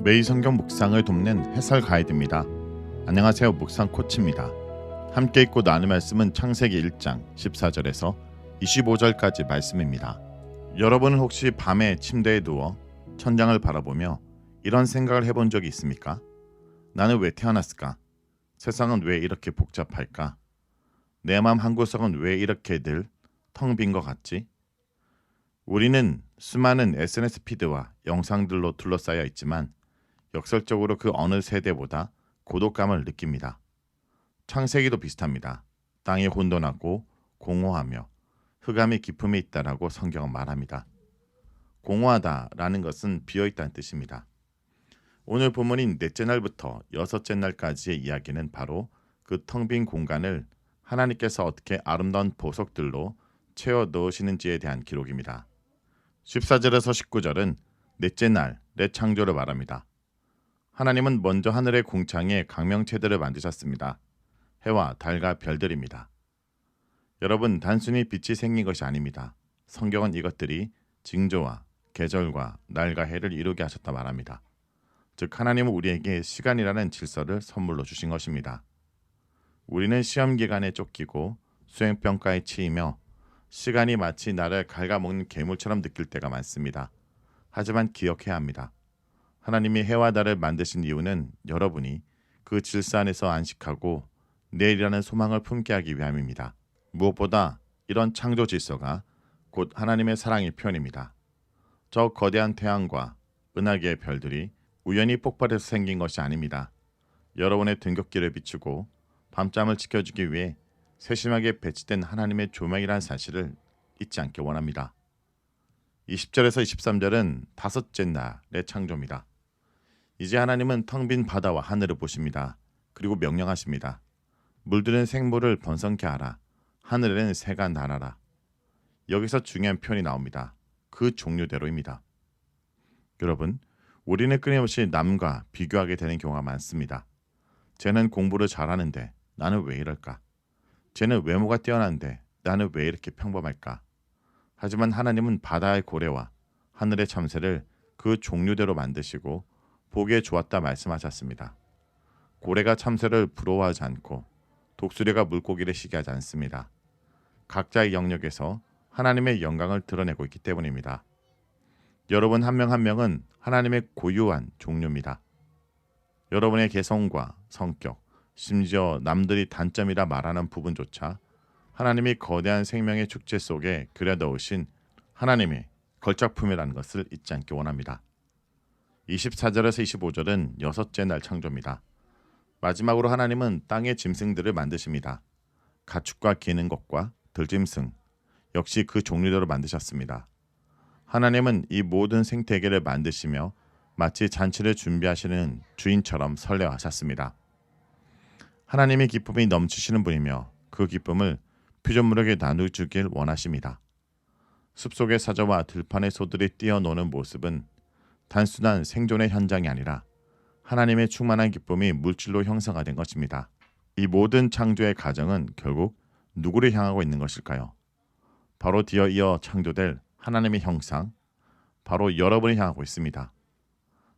매일 성경 묵상을 돕는 해설 가이드입니다. 안녕하세요. 묵상 코치입니다. 함께 읽고 나눌 말씀은 창세기 1장 14절에서 25절까지 말씀입니다. 여러분은 혹시 밤에 침대에 누워 천장을 바라보며 이런 생각을 해본 적이 있습니까? 나는 왜 태어났을까? 세상은 왜 이렇게 복잡할까? 내 마음 한구석은 왜 이렇게 늘 텅 빈 것 같지? 우리는 수많은 SNS 피드와 영상들로 둘러싸여 있지만 역설적으로 그 어느 세대보다 고독감을 느낍니다. 창세기도 비슷합니다. 땅이 혼돈하고 공허하며 흑암의 기품이 있다라고 성경은 말합니다. 공허하다라는 것은 비어있다는 뜻입니다. 오늘 본문인 넷째 날부터 여섯째 날까지의 이야기는 바로 그 텅 빈 공간을 하나님께서 어떻게 아름다운 보석들로 채워 넣으시는지에 대한 기록입니다. 14절에서 19절은 넷째 날의 창조를 말합니다. 하나님은 먼저 하늘의 궁창에 강명체들을 만드셨습니다. 해와 달과 별들입니다. 여러분, 단순히 빛이 생긴 것이 아닙니다. 성경은 이것들이 징조와 계절과 날과 해를 이루게 하셨다 말합니다. 즉 하나님은 우리에게 시간이라는 질서를 선물로 주신 것입니다. 우리는 시험 기간에 쫓기고 수행평가에 치이며 시간이 마치 나를 갉아먹는 괴물처럼 느낄 때가 많습니다. 하지만 기억해야 합니다. 하나님이 해와 달을 만드신 이유는 여러분이 그 질서 안에서 안식하고 내일이라는 소망을 품게 하기 위함입니다. 무엇보다 이런 창조 질서가 곧 하나님의 사랑의 표현입니다. 저 거대한 태양과 은하계의 별들이 우연히 폭발해서 생긴 것이 아닙니다. 여러분의 등굣길을 비추고 밤잠을 지켜주기 위해 세심하게 배치된 하나님의 조명이라는 사실을 잊지 않기 원합니다. 20절에서 23절은 다섯째 날의 창조입니다. 이제 하나님은 텅 빈 바다와 하늘을 보십니다. 그리고 명령하십니다. 물들은 생물을 번성케 하라. 하늘에는 새가 날아라. 여기서 중요한 표현이 나옵니다. 그 종류대로입니다. 여러분, 우리는 끊임없이 남과 비교하게 되는 경우가 많습니다. 쟤는 공부를 잘하는데 나는 왜 이럴까? 쟤는 외모가 뛰어난데 나는 왜 이렇게 평범할까? 하지만 하나님은 바다의 고래와 하늘의 참새를 그 종류대로 만드시고 보기에 좋았다 말씀하셨습니다. 고래가 참새를 부러워하지 않고 독수리가 물고기를 시기하지 않습니다. 각자의 영역에서 하나님의 영광을 드러내고 있기 때문입니다. 여러분 한 명 한 명은 하나님의 고유한 종류입니다. 여러분의 개성과 성격, 심지어 남들이 단점이라 말하는 부분조차 하나님이 거대한 생명의 축제 속에 그려넣으신 하나님의 걸작품이라는 것을 잊지 않기 원합니다. 24절에서 25절은 여섯째 날 창조입니다. 마지막으로 하나님은 땅의 짐승들을 만드십니다. 가축과 기는 것과 들짐승 역시 그 종류대로 만드셨습니다. 하나님은 이 모든 생태계를 만드시며 마치 잔치를 준비하시는 주인처럼 설레하셨습니다. 하나님의 기쁨이 넘치시는 분이며 그 기쁨을 피조물에게 나눠주길 원하십니다. 숲속의 사자와 들판의 소들이 뛰어노는 모습은 단순한 생존의 현장이 아니라 하나님의 충만한 기쁨이 물질로 형성화된 것입니다. 이 모든 창조의 과정은 결국 누구를 향하고 있는 것일까요? 바로 뒤이어 창조될 하나님의 형상, 바로 여러분을 향하고 있습니다.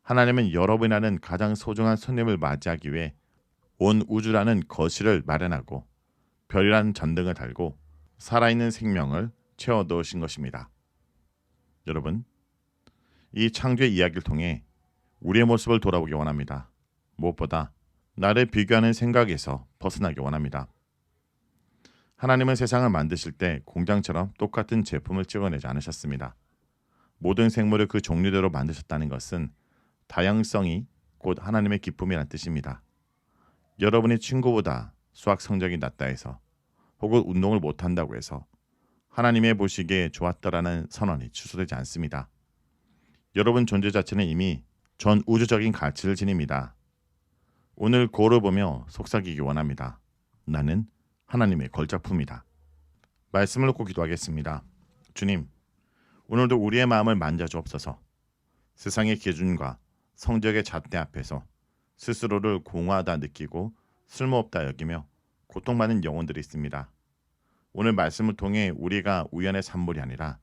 하나님은 여러분이라는 가장 소중한 손님을 맞이하기 위해 온 우주라는 거실을 마련하고 별이라는 전등을 달고 살아있는 생명을 채워 넣으신 것입니다. 여러분, 이 창조의 이야기를 통해 우리의 모습을 돌아보기 원합니다. 무엇보다 나를 비교하는 생각에서 벗어나기 원합니다. 하나님은 세상을 만드실 때 공장처럼 똑같은 제품을 찍어내지 않으셨습니다. 모든 생물을 그 종류대로 만드셨다는 것은 다양성이 곧 하나님의 기쁨이란 뜻입니다. 여러분의 친구보다 수학 성적이 낮다 해서 혹은 운동을 못한다고 해서 하나님의 보시기에 좋았다라는 선언이 취소되지 않습니다. 여러분 존재 자체는 이미 전 우주적인 가치를 지닙니다. 오늘 거울을 보며 속삭이기 원합니다. 나는 하나님의 걸작품이다. 말씀을 놓고 기도하겠습니다. 주님, 오늘도 우리의 마음을 만져주옵소서. 세상의 기준과 성적의 잣대 앞에서 스스로를 공허하다 느끼고 쓸모없다 여기며 고통받는 영혼들이 있습니다. 오늘 말씀을 통해 우리가 우연의 산물이 아니라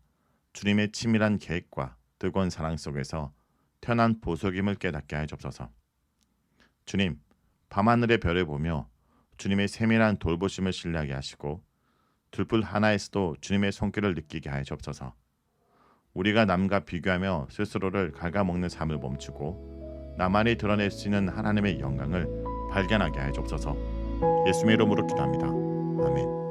주님의 치밀한 계획과 뜨거운 사랑 속에서 태어난 보석임을 깨닫게 하여 주옵소서. 주님, 밤하늘의 별을 보며 주님의 세밀한 돌보심을 신뢰하게 하시고 들불 하나에서도 주님의 손길을 느끼게 하여 주옵소서. 우리가 남과 비교하며 스스로를 갉아먹는 삶을 멈추고 나만이 드러낼 수 있는 하나님의 영광을 발견하게 하여 주옵소서. 예수님의 이름으로 기도합니다. 아멘.